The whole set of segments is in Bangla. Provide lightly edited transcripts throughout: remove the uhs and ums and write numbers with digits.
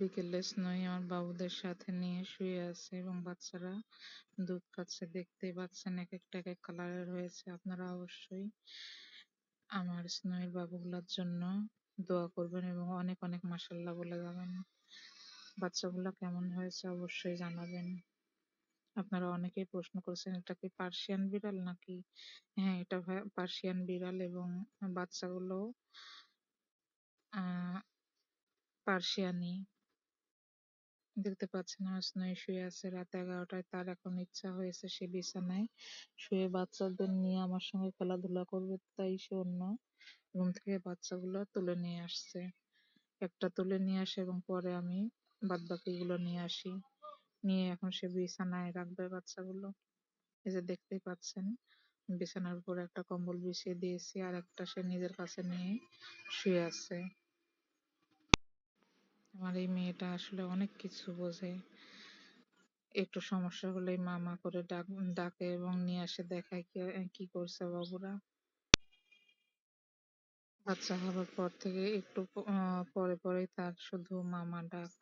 বিকেলে স্নোই আমার বাবুদের সাথে নিয়ে শুয়ে আছে এবং বাচ্চারা দুধ খাচ্ছে। দেখতেই পাচ্ছেন এক একটা এক এক কালারের হয়েছে। আপনারা অবশ্যই আমার স্নোয়ের বাবুগুলোর জন্য দোয়া করবেন এবং অনেক অনেক মাশাআল্লাহ বলে যাবেন। বাচ্চাগুলো কেমন হয়েছে অবশ্যই জানাবেন। আপনারা অনেকেই প্রশ্ন করেছেন এটা কি পার্সিয়ান বিড়াল নাকি? হ্যাঁ, এটা পার্সিয়ান বিড়াল এবং বাচ্চাগুলো আহ পার্সিয়ানি। দেখতে পাচ্ছেন আমার স্নোই শুয়ে আছে রাত 11টায়। তার এখন ইচ্ছা হয়েছে সে বিছানায় শুয়ে বাচ্চাদের নিয়ে আমার সঙ্গে খেলাধুলা করবে, তাই সে অন্য রুম থেকে বাচ্চাগুলো তুলে নিয়ে আসছে। একটা তুলে নিয়ে আসে এবং পরে আমি বাদ বাকিগুলো নিয়ে আসি, নিয়ে এখন সে বিছানায় রাখবে বাচ্চাগুলো। এই যে দেখতেই পাচ্ছেন বিছানার উপর একটা কম্বল বিছিয়ে দিয়েছি আর একটা সে নিজের কাছে নিয়ে শুয়ে আছে। আমার এই মেয়েটা আসলে অনেক কিছু বোঝে। একটু সমস্যা হলেই মা মা করে ডাকে এবং নিয়ে আসে দেখায় কি করছে বাবুরা। বাচ্চা হবার পর থেকে একটু পরে পরেই তার শুধু মামা ডাক।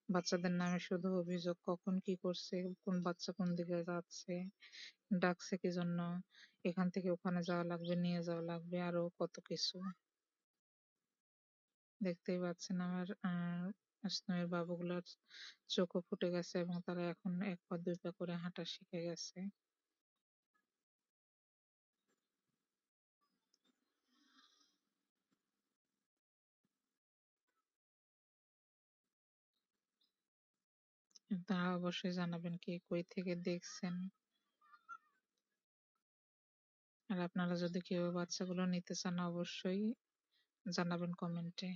বাচ্চাদের নামে শুধু অভিযোগ, কখন কি করছে, কোন বাচ্চা কোন দিকে যাচ্ছে, ডাকছে কি জন্য, এখান থেকে ওখানে যাওয়া লাগবে, নিয়ে যাওয়া লাগবে, আরো কত কিছু। দেখতেই পাচ্ছেন আমার স্নোয়ের বাবুগুলার চোখও ফুটে গেছে এবং তারা এখন এক পা দুই পা করে হাঁটা শিখে গেছে। তারা অবশ্যই জানাবেন কে কই থেকে দেখছেন। আর আপনারা যদি কেউ বাচ্চাগুলো নিতে চান অবশ্যই জানাবেন কমেন্টে।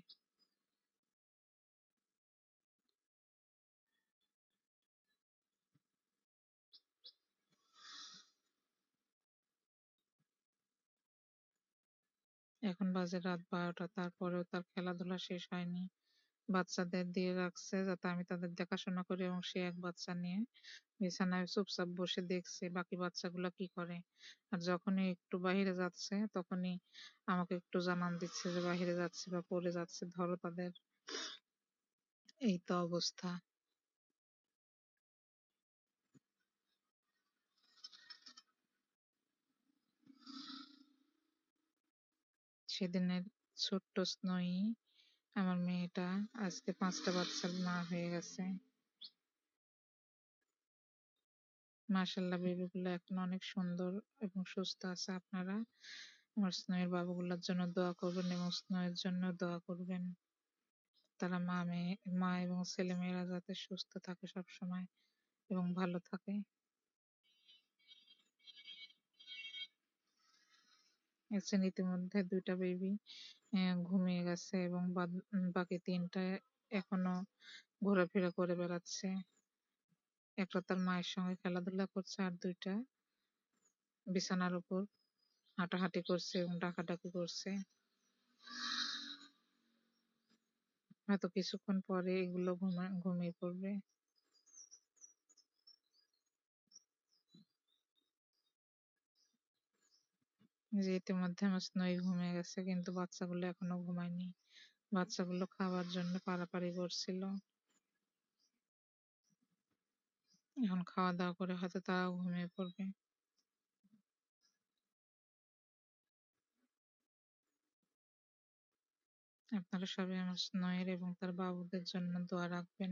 এখন বাজে রাত 12টা, তারপরেও তার খেলাধুলা শেষ হয়নি। বাচ্চাদের দিয়ে রাখছে যাতে আমি তাদের দেখাশোনা করি এবং সে এক বাচ্চা নিয়ে বিছানায় চুপচাপ বসে দেখছে বাকি বাচ্চাগুলো কি করে। আর যখনই একটু বাহিরে যাচ্ছে তখনই আমাকে একটু জানান দিচ্ছে যে বাহিরে যাচ্ছে বা পড়ে যাচ্ছে, ধরো তাদের। এই তো অবস্থা। সেদিনের ছোট্ট স্নোই আমার মেয়েটা আজকে 5টা বাচ্চার মা হয়ে গেছে। মাশাআল্লাহ বেবিগুলো এখন অনেক সুন্দর এবং সুস্থ আছে। আপনারা আমার স্নোয়ের বাবুগুলোর জন্য দোয়া করবেন এবং স্নোয়ের জন্য দোয়া করবেন। তারা মা এবং ছেলে মেয়েরা যাতে সুস্থ থাকে সব সময় এবং ভালো থাকে। দেখছেন ইতিমধ্যে 2টা বেবি ঘুমিয়ে গেছে এবং বাকি 3টা এখনো ঘোরাফেরা করে বেড়াচ্ছে। একটা তার মায়ের সঙ্গে খেলাধুলা করছে আর 2টা বিছানার উপর হাঁটাহাঁটি করছে এবং ডাকাডাকি করছে। হয়তো কিছুক্ষণ পরে এগুলো ঘুমিয়ে পড়বে। যে ইতিমধ্যে আমার স্নোই ঘুমিয়ে গেছে কিন্তু বাচ্চাগুলো এখনো ঘুমায়নি। বাচ্চাগুলো খাওয়ার জন্য পাড়াপাড়ি করছিল। এখন খাওয়া দাওয়া করে হয়তো তারাও ঘুমিয়ে পড়বে। আপনারা সবাই আমার স্নোয়ের এবং তার বাবুদের জন্য দোয়া রাখবেন।